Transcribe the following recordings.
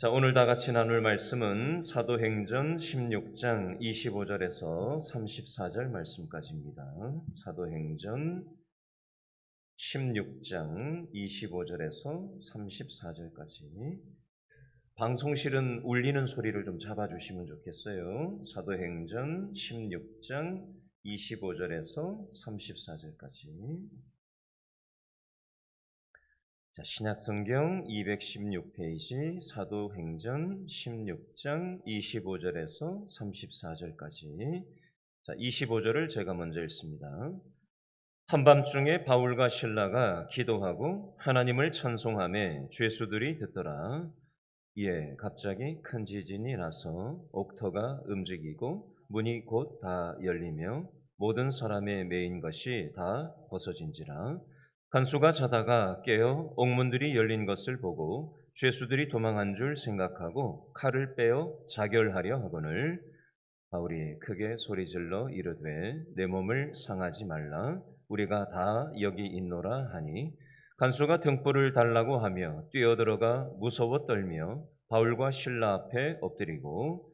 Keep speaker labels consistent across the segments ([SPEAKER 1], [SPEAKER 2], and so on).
[SPEAKER 1] 자, 오늘 다 같이 나눌 말씀은 사도행전 16장 25절에서 34절 말씀까지입니다. 사도행전 16장 25절에서 34절까지. 방송실은 울리는 소리를 좀 잡아주시면 좋겠어요. 사도행전 16장 25절에서 34절까지. 자, 신약성경 216페이지 사도행전 16장 25절에서 34절까지. 자, 25절을 제가 먼저 읽습니다. 한밤중에 바울과 실라가 기도하고 하나님을 찬송하며 죄수들이 듣더라. 이에 갑자기 큰 지진이 나서 옥터가 움직이고 문이 곧 다 열리며 모든 사람의 매인 것이 다 벗어진지라. 간수가 자다가 깨어 옥문들이 열린 것을 보고 죄수들이 도망한 줄 생각하고 칼을 빼어 자결하려 하거늘 바울이 크게 소리질러 이르되 내 몸을 상하지 말라 우리가 다 여기 있노라 하니 간수가 등불을 달라고 하며 뛰어들어가 무서워 떨며 바울과 실라 앞에 엎드리고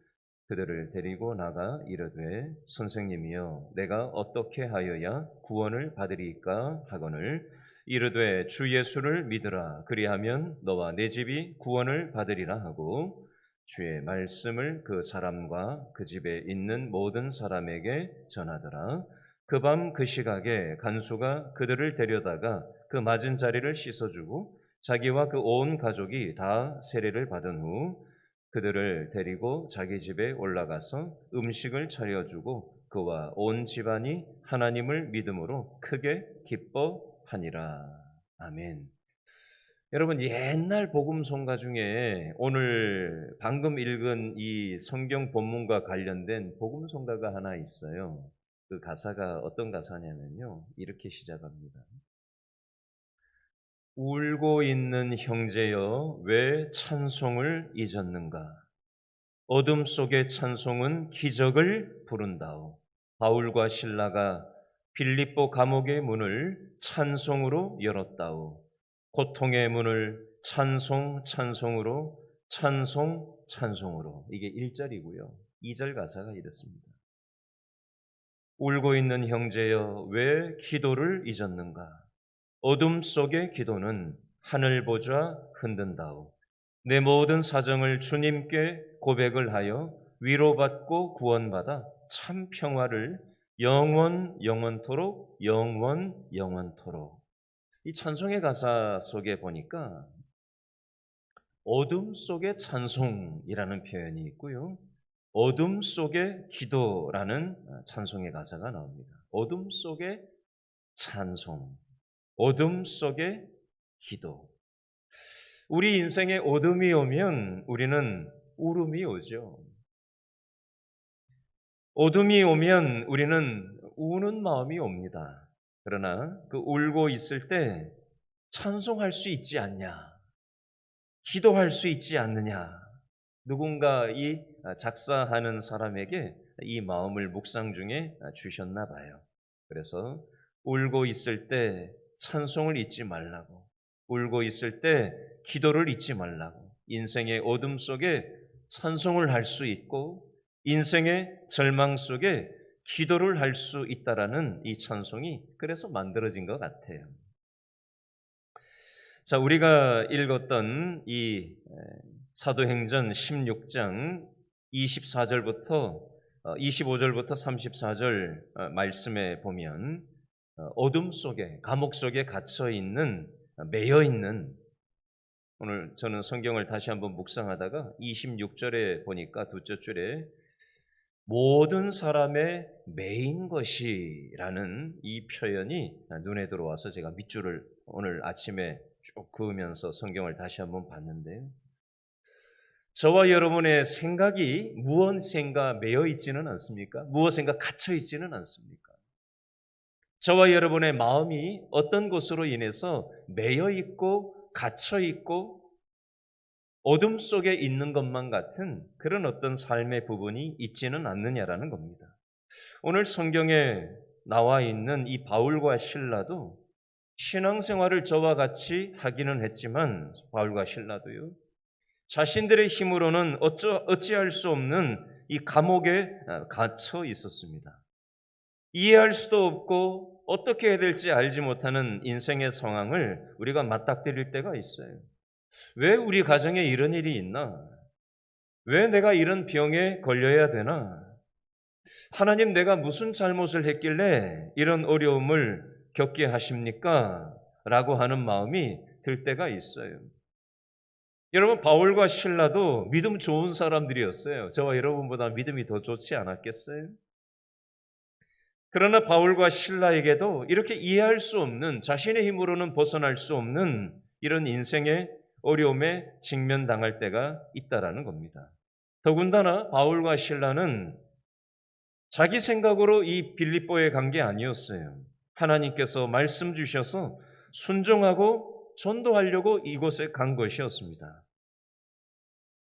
[SPEAKER 1] 그들을 데리고 나가 이르되 선생님이여 내가 어떻게 하여야 구원을 받으리까 하거늘 이르되 주 예수를 믿으라 그리하면 너와 내 집이 구원을 받으리라 하고 주의 말씀을 그 사람과 그 집에 있는 모든 사람에게 전하더라. 그 밤 그 시각에 간수가 그들을 데려다가 그 맞은 자리를 씻어주고 자기와 그 온 가족이 다 세례를 받은 후 그들을 데리고 자기 집에 올라가서 음식을 차려주고 그와 온 집안이 하나님을 믿음으로 크게 기뻐하니라. 아멘. 여러분, 옛날 복음성가 중에 오늘 방금 읽은 이 성경 본문과 관련된 복음성가가 하나 있어요. 그 가사가 어떤 가사냐면요, 이렇게 시작합니다. 울고 있는 형제여 왜 찬송을 잊었는가? 어둠 속의 찬송은 기적을 부른다오. 바울과 실라가 빌립보 감옥의 문을 찬송으로 열었다오. 고통의 문을 찬송으로 찬송으로. 이게 1절이고요. 2절 가사가 이렇습니다. 울고 있는 형제여 왜 기도를 잊었는가? 어둠 속의 기도는 하늘 보좌 흔든다오. 내 모든 사정을 주님께 고백을 하여 위로받고 구원받아 참 평화를 영원토록 이 찬송의 가사 속에 보니까 어둠 속의 찬송이라는 표현이 있고요. 어둠 속의 기도라는 찬송의 가사가 나옵니다. 어둠 속의 찬송, 어둠 속의 기도. 우리 인생에 어둠이 오면 우리는 울음이 오죠. 어둠이 오면 우리는 우는 마음이 옵니다. 그러나 그 울고 있을 때 찬송할 수 있지 않냐? 기도할 수 있지 않느냐? 누군가 이 작사하는 사람에게 이 마음을 묵상 중에 주셨나 봐요. 그래서 울고 있을 때 찬송을 잊지 말라고, 울고 있을 때 기도를 잊지 말라고, 인생의 어둠 속에 찬송을 할 수 있고 인생의 절망 속에 기도를 할 수 있다라는 이 찬송이 그래서 만들어진 것 같아요. 자, 우리가 읽었던 이 사도행전 16장 24절부터 25절부터 34절 말씀에 보면 어둠 속에, 감옥 속에 갇혀 있는, 매여 있는, 오늘 저는 성경을 다시 한번 묵상하다가 26절에 보니까 둘째 줄에 모든 사람의 매인 것이라는 이 표현이 눈에 들어와서 제가 밑줄을 오늘 아침에 쭉 그으면서 성경을 다시 한번 봤는데요. 저와 여러분의 생각이 무엇인가 매여 있지는 않습니까? 무엇인가 갇혀 있지는 않습니까? 저와 여러분의 마음이 어떤 것으로 인해서 매여 있고 갇혀 있고 어둠 속에 있는 것만 같은 그런 어떤 삶의 부분이 있지는 않느냐라는 겁니다. 오늘 성경에 나와 있는 이 바울과 실라도 신앙생활을 저와 같이 하기는 했지만 바울과 실라도요, 자신들의 힘으로는 어찌할 수 없는 이 감옥에 갇혀 있었습니다. 이해할 수도 없고 어떻게 해야 될지 알지 못하는 인생의 상황을 우리가 맞닥뜨릴 때가 있어요. 왜 우리 가정에 이런 일이 있나? 왜 내가 이런 병에 걸려야 되나? 하나님, 내가 무슨 잘못을 했길래 이런 어려움을 겪게 하십니까? 라고 하는 마음이 들 때가 있어요. 여러분, 바울과 실라도 믿음 좋은 사람들이었어요. 저와 여러분보다 믿음이 더 좋지 않았겠어요? 그러나 바울과 실라에게도 이렇게 이해할 수 없는, 자신의 힘으로는 벗어날 수 없는 이런 인생의 어려움에 직면당할 때가 있다라는 겁니다. 더군다나 바울과 실라는 자기 생각으로 이 빌립보에 간 게 아니었어요. 하나님께서 말씀 주셔서 순종하고 전도하려고 이곳에 간 것이었습니다.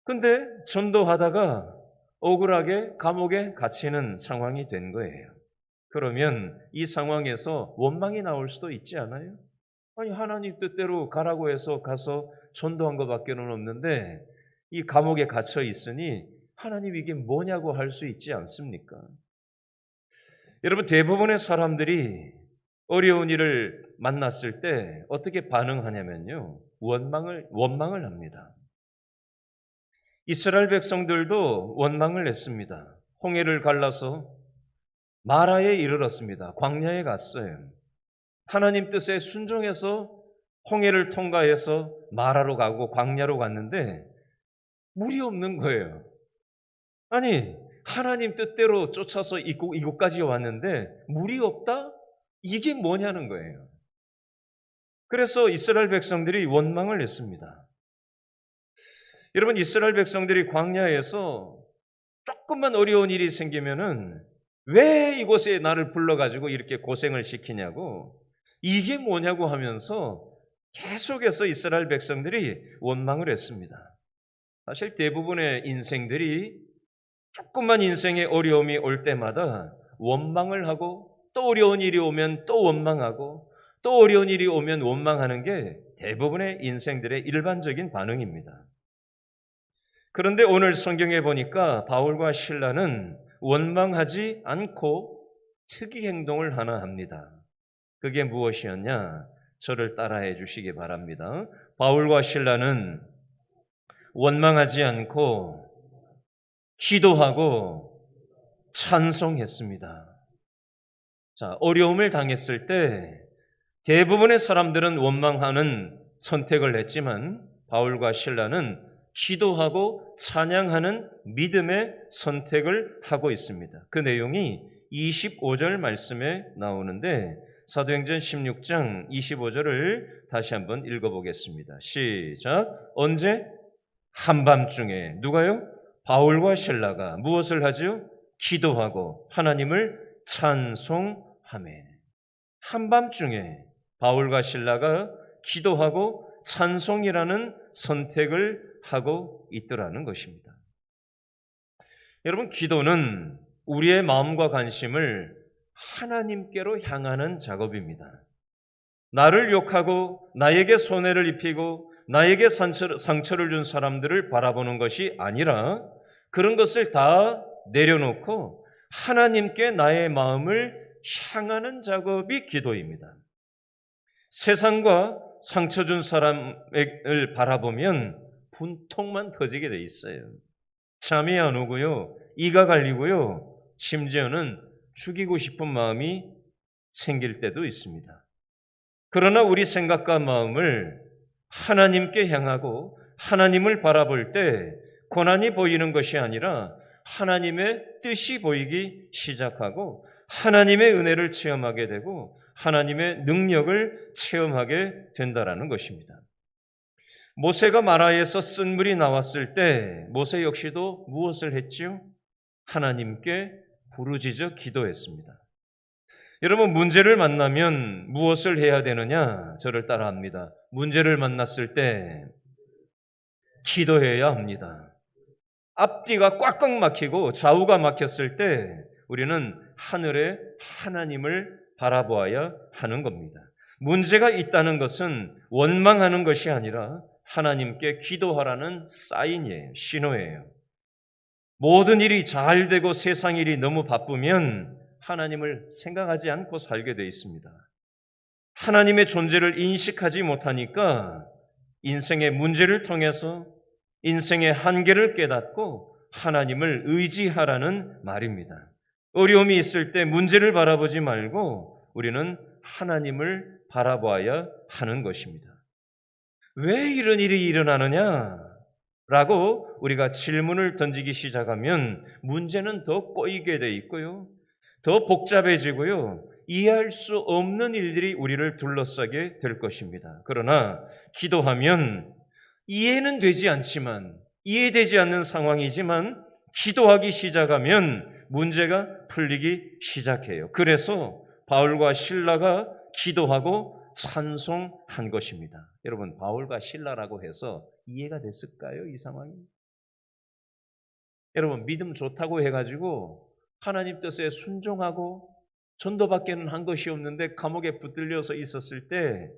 [SPEAKER 1] 근데 전도하다가 억울하게 감옥에 갇히는 상황이 된 거예요. 그러면 이 상황에서 원망이 나올 수도 있지 않아요? 아니, 하나님 뜻대로 가라고 해서 가서 전도한 것밖에는 없는데 이 감옥에 갇혀 있으니 하나님 이게 뭐냐고 할 수 있지 않습니까? 여러분, 대부분의 사람들이 어려운 일을 만났을 때 어떻게 반응하냐면요, 원망을 합니다. 이스라엘 백성들도 원망을 했습니다. 홍해를 갈라서 마라에 이르렀습니다. 광야에 갔어요. 하나님 뜻에 순종해서 홍해를 통과해서 마라로 가고 광야로 갔는데 물이 없는 거예요. 아니, 하나님 뜻대로 쫓아서 이곳까지 왔는데 물이 없다? 이게 뭐냐는 거예요. 그래서 이스라엘 백성들이 원망을 했습니다. 여러분, 이스라엘 백성들이 광야에서 조금만 어려운 일이 생기면은 왜 이곳에 나를 불러가지고 이렇게 고생을 시키냐고, 이게 뭐냐고 하면서 계속해서 이스라엘 백성들이 원망을 했습니다. 사실 대부분의 인생들이 조금만 인생의 어려움이 올 때마다 원망을 하고, 또 어려운 일이 오면 또 원망하고, 또 어려운 일이 오면 원망하는 게 대부분의 인생들의 일반적인 반응입니다. 그런데 오늘 성경에 보니까 바울과 실라는 원망하지 않고 특이 행동을 하나 합니다. 그게 무엇이었냐? 저를 따라해 주시기 바랍니다. 바울과 실라는 원망하지 않고 기도하고 찬송했습니다. 자, 어려움을 당했을 때 대부분의 사람들은 원망하는 선택을 했지만 바울과 실라는 기도하고 찬양하는 믿음의 선택을 하고 있습니다. 그 내용이 25절 말씀에 나오는데 사도행전 16장 25절을 다시 한번 읽어보겠습니다. 시작. 언제? 한밤중에 누가요? 바울과 실라가 무엇을 하죠? 기도하고 하나님을 찬송하며. 한밤중에 바울과 실라가 기도하고 찬송이라는 선택을 하고 있더라는 것입니다. 여러분, 기도는 우리의 마음과 관심을 하나님께로 향하는 작업입니다. 나를 욕하고 나에게 손해를 입히고 나에게 상처를 준 사람들을 바라보는 것이 아니라 그런 것을 다 내려놓고 하나님께 나의 마음을 향하는 작업이 기도입니다. 세상과 상처 준 사람을 바라보면 분통만 터지게 돼 있어요. 잠이 안 오고요, 이가 갈리고요, 심지어는 죽이고 싶은 마음이 생길 때도 있습니다. 그러나 우리 생각과 마음을 하나님께 향하고 하나님을 바라볼 때 고난이 보이는 것이 아니라 하나님의 뜻이 보이기 시작하고 하나님의 은혜를 체험하게 되고 하나님의 능력을 체험하게 된다라는 것입니다. 모세가 마라에서 쓴 물이 나왔을 때 모세 역시도 무엇을 했지요? 하나님께 부르짖어 기도했습니다. 여러분, 문제를 만나면 무엇을 해야 되느냐? 저를 따라합니다. 문제를 만났을 때 기도해야 합니다. 앞뒤가 꽉꽉 막히고 좌우가 막혔을 때 우리는 하늘의 하나님을 바라보아야 하는 겁니다. 문제가 있다는 것은 원망하는 것이 아니라 하나님께 기도하라는 사인이에요. 신호예요. 모든 일이 잘 되고 세상 일이 너무 바쁘면 하나님을 생각하지 않고 살게 돼 있습니다. 하나님의 존재를 인식하지 못하니까 인생의 문제를 통해서 인생의 한계를 깨닫고 하나님을 의지하라는 말입니다. 어려움이 있을 때 문제를 바라보지 말고 우리는 하나님을 바라봐야 하는 것입니다. 왜 이런 일이 일어나느냐? 라고 우리가 질문을 던지기 시작하면 문제는 더 꼬이게 돼 있고요. 더 복잡해지고요. 이해할 수 없는 일들이 우리를 둘러싸게 될 것입니다. 그러나 기도하면 이해는 되지 않지만, 이해되지 않는 상황이지만 기도하기 시작하면 문제가 풀리기 시작해요. 그래서 바울과 실라가 기도하고 찬송한 것입니다. 여러분, 바울과 실라라고 해서 이해가 됐을까요? 이 상황이? 여러분, 믿음 좋다고 해가지고 하나님 뜻에 순종하고 전도밖에는 한 것이 없는데 감옥에 붙들려서 있었을 때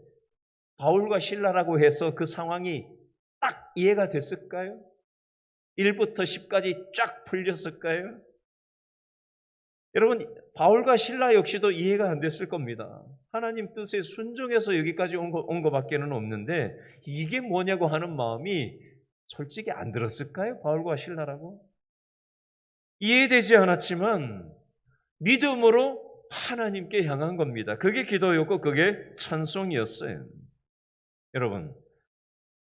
[SPEAKER 1] 바울과 실라라고 해서 그 상황이 딱 이해가 됐을까요? 1부터 10까지 쫙 풀렸을까요? 여러분, 바울과 실라 역시도 이해가 안 됐을 겁니다. 하나님 뜻에 순종해서 여기까지 온 것밖에는 없는데 이게 뭐냐고 하는 마음이 솔직히 안 들었을까요? 바울과 실라라고? 이해되지 않았지만 믿음으로 하나님께 향한 겁니다. 그게 기도였고 그게 찬송이었어요. 여러분,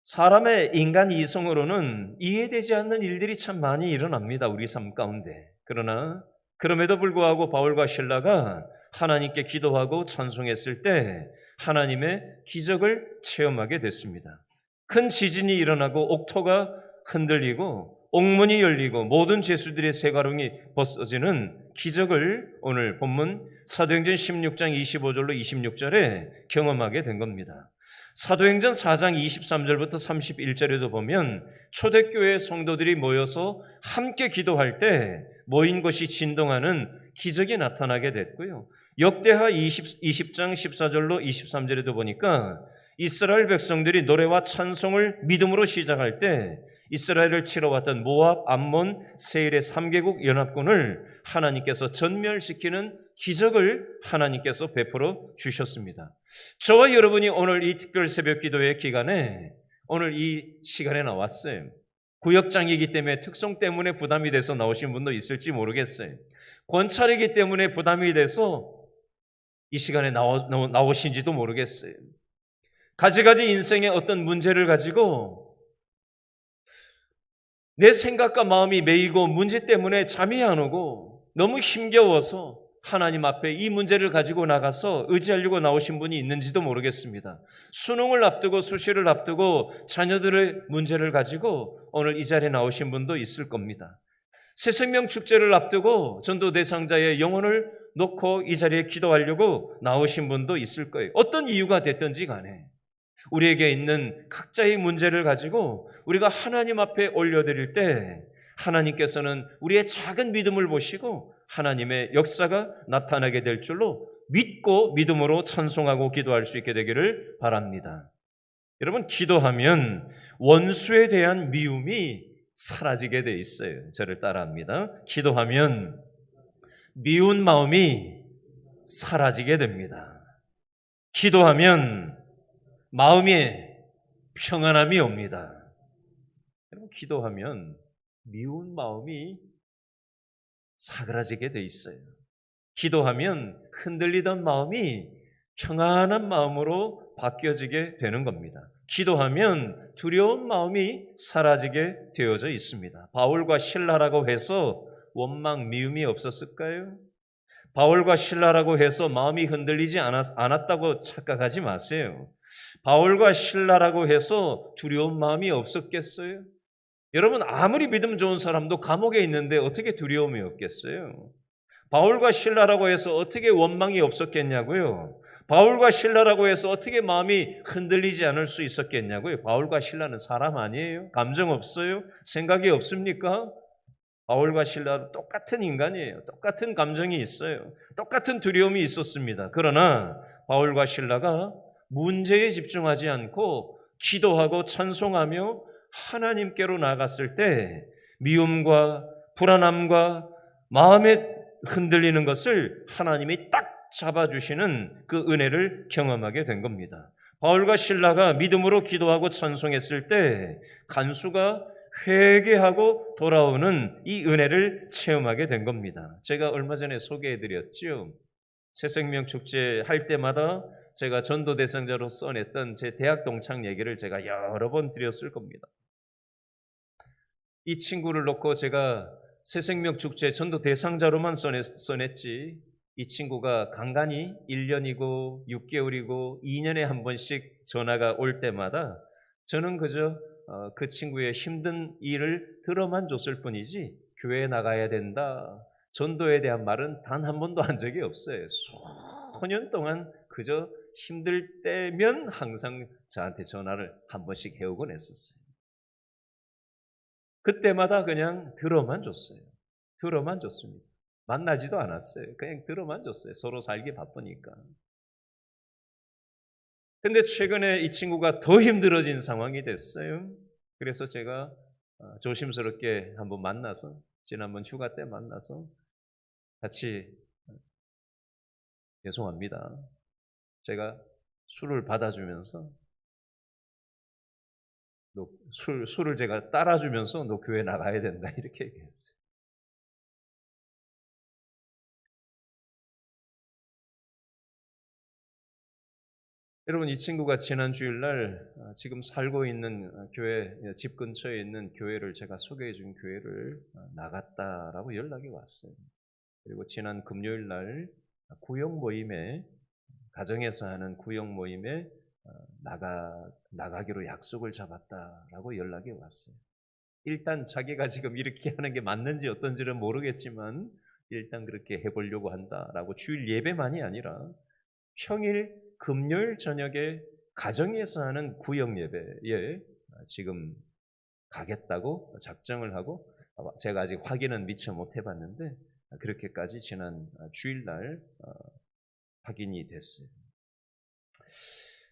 [SPEAKER 1] 사람의 인간 이성으로는 이해되지 않는 일들이 참 많이 일어납니다. 우리 삶 가운데. 그러나 그럼에도 불구하고 바울과 실라가 하나님께 기도하고 찬송했을 때 하나님의 기적을 체험하게 됐습니다. 큰 지진이 일어나고 옥토가 흔들리고 옥문이 열리고 모든 죄수들의 쇠가롱이 벗어지는 기적을 오늘 본문 사도행전 16장 25절로 26절에 경험하게 된 겁니다. 사도행전 4장 23절부터 31절에도 보면 초대교회 성도들이 모여서 함께 기도할 때 모인 것이 진동하는 기적이 나타나게 됐고요. 역대하 20장 14절로 23절에도 보니까 이스라엘 백성들이 노래와 찬송을 믿음으로 시작할 때 이스라엘을 치러왔던 모압, 암몬, 세일의 3개국 연합군을 하나님께서 전멸시키는 기적을 하나님께서 베풀어 주셨습니다. 저와 여러분이 오늘 이 특별 새벽 기도회 기간에 오늘 이 시간에 나왔어요. 구역장이기 때문에 특성 때문에 부담이 돼서 나오신 분도 있을지 모르겠어요. 권찰이기 때문에 부담이 돼서 이 시간에 나오신지도 모르겠어요. 가지가지 인생의 어떤 문제를 가지고 내 생각과 마음이 메이고 문제 때문에 잠이 안 오고 너무 힘겨워서 하나님 앞에 이 문제를 가지고 나가서 의지하려고 나오신 분이 있는지도 모르겠습니다. 수능을 앞두고 수시를 앞두고 자녀들의 문제를 가지고 오늘 이 자리에 나오신 분도 있을 겁니다. 새생명 축제를 앞두고 전도 대상자의 영혼을 놓고 이 자리에 기도하려고 나오신 분도 있을 거예요. 어떤 이유가 됐든지 간에 우리에게 있는 각자의 문제를 가지고 우리가 하나님 앞에 올려드릴 때 하나님께서는 우리의 작은 믿음을 보시고 하나님의 역사가 나타나게 될 줄로 믿고 믿음으로 찬송하고 기도할 수 있게 되기를 바랍니다. 여러분, 기도하면 원수에 대한 미움이 사라지게 돼 있어요. 저를 따라합니다. 기도하면 미운 마음이 사라지게 됩니다. 기도하면 마음에 평안함이 옵니다. 여러분, 기도하면 미운 마음이 사그라지게 돼 있어요. 기도하면 흔들리던 마음이 평안한 마음으로 바뀌어지게 되는 겁니다. 기도하면 두려운 마음이 사라지게 되어져 있습니다. 바울과 실라라고 해서 원망, 미움이 없었을까요? 바울과 실라라고 해서 마음이 흔들리지 않았다고 착각하지 마세요. 바울과 실라라고 해서 두려운 마음이 없었겠어요? 여러분, 아무리 믿음 좋은 사람도 감옥에 있는데 어떻게 두려움이 없겠어요? 바울과 실라라고 해서 어떻게 원망이 없었겠냐고요? 바울과 실라라고 해서 어떻게 마음이 흔들리지 않을 수 있었겠냐고요? 바울과 실라는 사람 아니에요? 감정 없어요? 생각이 없습니까? 바울과 실라도 똑같은 인간이에요. 똑같은 감정이 있어요. 똑같은 두려움이 있었습니다. 그러나 바울과 실라가 문제에 집중하지 않고 기도하고 찬송하며 하나님께로 나갔을 때 미움과 불안함과 마음에 흔들리는 것을 하나님이 딱 잡아주시는 그 은혜를 경험하게 된 겁니다. 바울과 실라가 믿음으로 기도하고 찬송했을 때 간수가 회개하고 돌아오는 이 은혜를 체험하게 된 겁니다. 제가 얼마 전에 소개해드렸죠. 새생명 축제 할 때마다 제가 전도 대상자로 써냈던 제 대학 동창 얘기를 제가 여러 번 드렸을 겁니다. 이 친구를 놓고 제가 새생명 축제 전도 대상자로만 써냈지, 이 친구가 간간히 1년이고 6개월이고 2년에 한 번씩 전화가 올 때마다 저는 그저 그 친구의 힘든 일을 들어만 줬을 뿐이지 교회에 나가야 된다, 전도에 대한 말은 단 한 번도 한 적이 없어요. 수년 동안 그저 힘들 때면 항상 저한테 전화를 한 번씩 해오곤 했었어요. 그때마다 그냥 들어만 줬어요. 들어만 줬습니다. 만나지도 않았어요. 그냥 들어만 줬어요. 서로 살기 바쁘니까. 근데 최근에 이 친구가 더 힘들어진 상황이 됐어요. 그래서 제가 조심스럽게 한번 만나서, 지난번 휴가 때 만나서 같이, 죄송합니다, 제가 술을 받아주면서 너 술을 제가 따라주면서 너 교회 나가야 된다 이렇게 얘기했어요. 여러분, 이 친구가 지난 주일날 지금 살고 있는 교회, 집 근처에 있는 교회를, 제가 소개해 준 교회를 나갔다라고 연락이 왔어요. 그리고 지난 금요일날 구역 모임에, 가정에서 하는 구역 모임에 나가기로 약속을 잡았다라고 연락이 왔어요. 일단 자기가 지금 이렇게 하는 게 맞는지 어떤지는 모르겠지만 일단 그렇게 해보려고 한다라고, 주일 예배만이 아니라 평일 금요일 저녁에 가정에서 하는 구역 예배에 지금 가겠다고 작정을 하고, 제가 아직 확인은 미처 못 해봤는데 그렇게까지 지난 주일날 확인이 됐어요.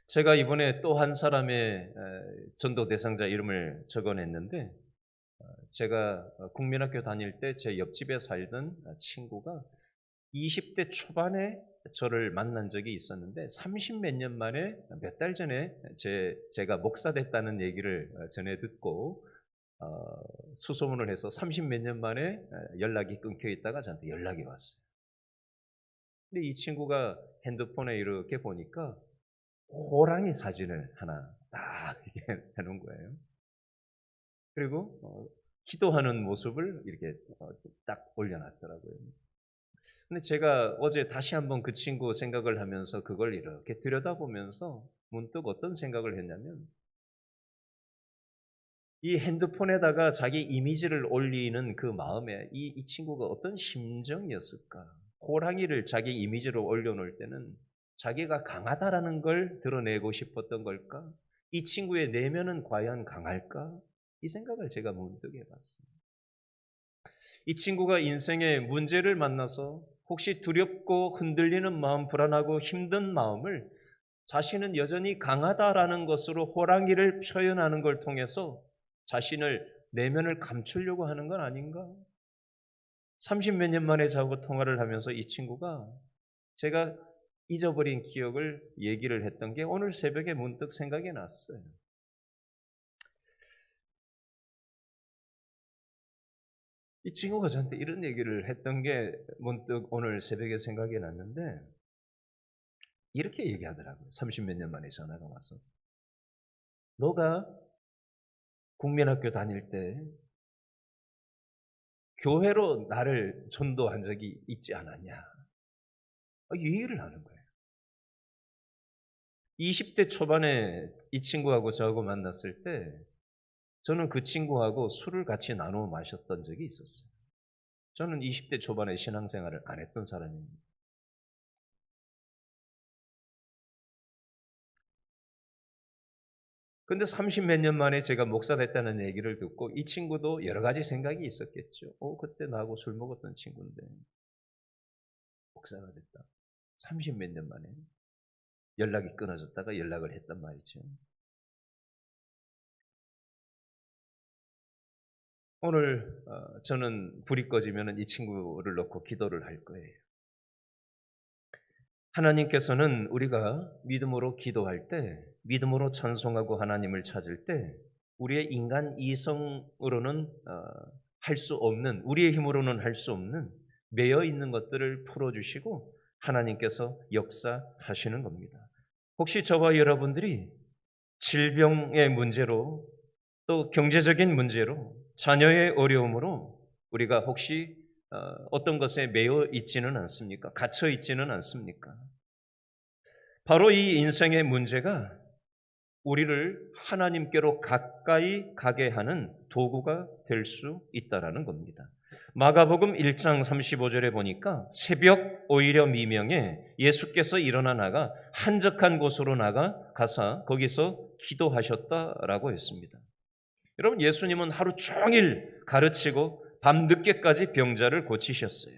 [SPEAKER 1] 제가 이번에 또 한 사람의 전도 대상자 이름을 적어냈는데, 제가 국민학교 다닐 때 제 옆집에 살던 친구가 20대 초반에 저를 만난 적이 있었는데 30 몇 년 만에 몇 달 전에 제가 목사 됐다는 얘기를 전해 듣고 수소문을 해서 30 몇 년 만에 연락이 끊겨 있다가 저한테 연락이 왔어요. 근데 이 친구가 핸드폰에 이렇게 보니까 호랑이 사진을 하나 딱 이렇게 해놓은 거예요. 그리고 기도하는 모습을 이렇게 딱 올려놨더라고요. 근데 제가 어제 다시 한번 그 친구 생각을 하면서 그걸 이렇게 들여다보면서 문득 어떤 생각을 했냐면, 이 핸드폰에다가 자기 이미지를 올리는 그 마음에 이 친구가 어떤 심정이었을까? 호랑이를 자기 이미지로 올려놓을 때는 자기가 강하다라는 걸 드러내고 싶었던 걸까? 이 친구의 내면은 과연 강할까? 이 생각을 제가 문득 해봤습니다. 이 친구가 인생의 문제를 만나서 혹시 두렵고 흔들리는 마음, 불안하고 힘든 마음을 자신은 여전히 강하다라는 것으로 호랑이를 표현하는 걸 통해서 자신을, 내면을 감추려고 하는 건 아닌가? 30 몇 년 만에 저하고 통화를 하면서 이 친구가 제가 잊어버린 기억을 얘기를 했던 게 오늘 새벽에 문득 생각이 났어요. 이 친구가 저한테 이런 얘기를 했던 게 문득 오늘 새벽에 생각이 났는데, 이렇게 얘기하더라고요. 30 몇 년 만에 전화가 와서. 너가 국민학교 다닐 때 교회로 나를 전도한 적이 있지 않았냐? 이 얘기를 하는 거예요. 20대 초반에 이 친구하고 저하고 만났을 때 저는 그 친구하고 술을 같이 나누어 마셨던 적이 있었어요. 저는 20대 초반에 신앙생활을 안 했던 사람입니다. 근데 30 몇 년 만에 제가 목사 됐다는 얘기를 듣고 이 친구도 여러 가지 생각이 있었겠죠. 그때 나하고 술 먹었던 친구인데 목사가 됐다. 30 몇 년 만에 연락이 끊어졌다가 연락을 했단 말이죠. 오늘 저는 불이 꺼지면 이 친구를 놓고 기도를 할 거예요. 하나님께서는 우리가 믿음으로 기도할 때, 믿음으로 찬송하고 하나님을 찾을 때 우리의 인간 이성으로는 할 수 없는, 우리의 힘으로는 할 수 없는 매여 있는 것들을 풀어주시고 하나님께서 역사하시는 겁니다. 혹시 저와 여러분들이 질병의 문제로, 또 경제적인 문제로, 자녀의 어려움으로 우리가 혹시 어떤 것에 매여 있지는 않습니까? 갇혀 있지는 않습니까? 바로 이 인생의 문제가 우리를 하나님께로 가까이 가게 하는 도구가 될 수 있다라는 겁니다. 마가복음 1장 35절에 보니까 새벽 오히려 미명에 예수께서 일어나 나가 한적한 곳으로 가사 거기서 기도하셨다라고 했습니다. 여러분, 예수님은 하루 종일 가르치고 밤늦게까지 병자를 고치셨어요.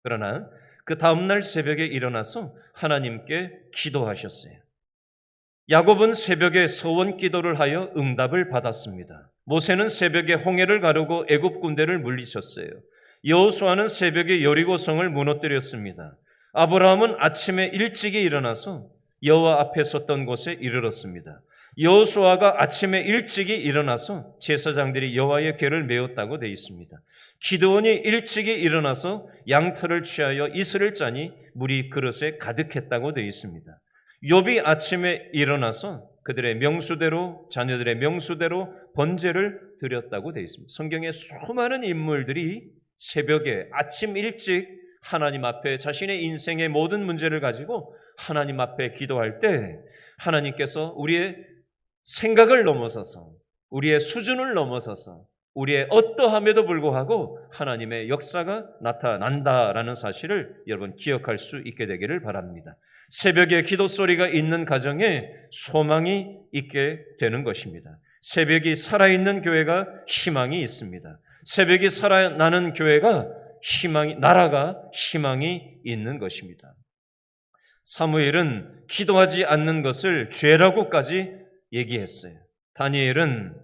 [SPEAKER 1] 그러나 그 다음날 새벽에 일어나서 하나님께 기도하셨어요. 야곱은 새벽에 서원 기도를 하여 응답을 받았습니다. 모세는 새벽에 홍해를 가르고 애굽 군대를 물리쳤어요. 여호수아는 새벽에 여리고성을 무너뜨렸습니다. 아브라함은 아침에 일찍이 일어나서 여호와 앞에 섰던 곳에 이르렀습니다. 여호수아가 아침에 일찍이 일어나서 제사장들이 여호와의 궤를 메웠다고 되어 있습니다. 기드온이 일찍이 일어나서 양털을 취하여 이슬을 짜니 물이 그릇에 가득했다고 되어 있습니다. 욥이 아침에 일어나서 그들의 명수대로, 자녀들의 명수대로 번제를 드렸다고 되어 있습니다. 성경의 수많은 인물들이 새벽에 아침 일찍 하나님 앞에 자신의 인생의 모든 문제를 가지고 하나님 앞에 기도할 때 하나님께서 우리의 생각을 넘어서서, 우리의 수준을 넘어서서, 우리의 어떠함에도 불구하고 하나님의 역사가 나타난다라는 사실을 여러분 기억할 수 있게 되기를 바랍니다. 새벽에 기도 소리가 있는 가정에 소망이 있게 되는 것입니다. 새벽이 살아있는 교회가 희망이 있습니다. 새벽이 살아나는 교회가 나라가 희망이 있는 것입니다. 사무엘은 기도하지 않는 것을 죄라고까지 얘기했어요. 다니엘은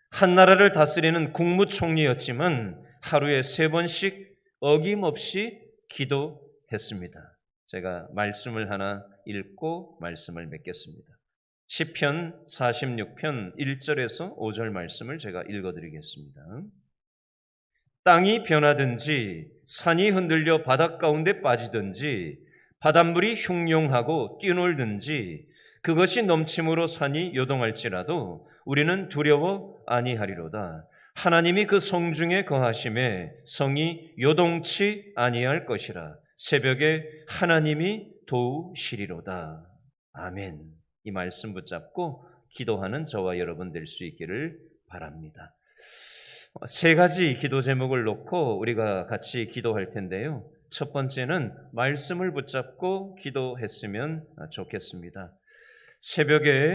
[SPEAKER 1] 한 나라를 다스리는 국무총리였지만 하루에 3번씩 어김없이 기도했습니다. 제가 말씀을 하나 읽고 말씀을 맺겠습니다. 시편 46편 1절에서 5절 말씀을 제가 읽어드리겠습니다. 땅이 변하든지 산이 흔들려 바닷 가운데 빠지든지 바닷물이 흉용하고 뛰놀든지 그것이 넘침으로 산이 요동할지라도 우리는 두려워 아니하리로다. 하나님이 그 성중에 거하심에 성이 요동치 아니할 것이라. 새벽에 하나님이 도우시리로다. 아멘. 이 말씀 붙잡고 기도하는 저와 여러분 될 수 있기를 바랍니다. 3가지 기도 제목을 놓고 우리가 같이 기도할 텐데요. 첫 번째는 말씀을 붙잡고 기도했으면 좋겠습니다. 새벽에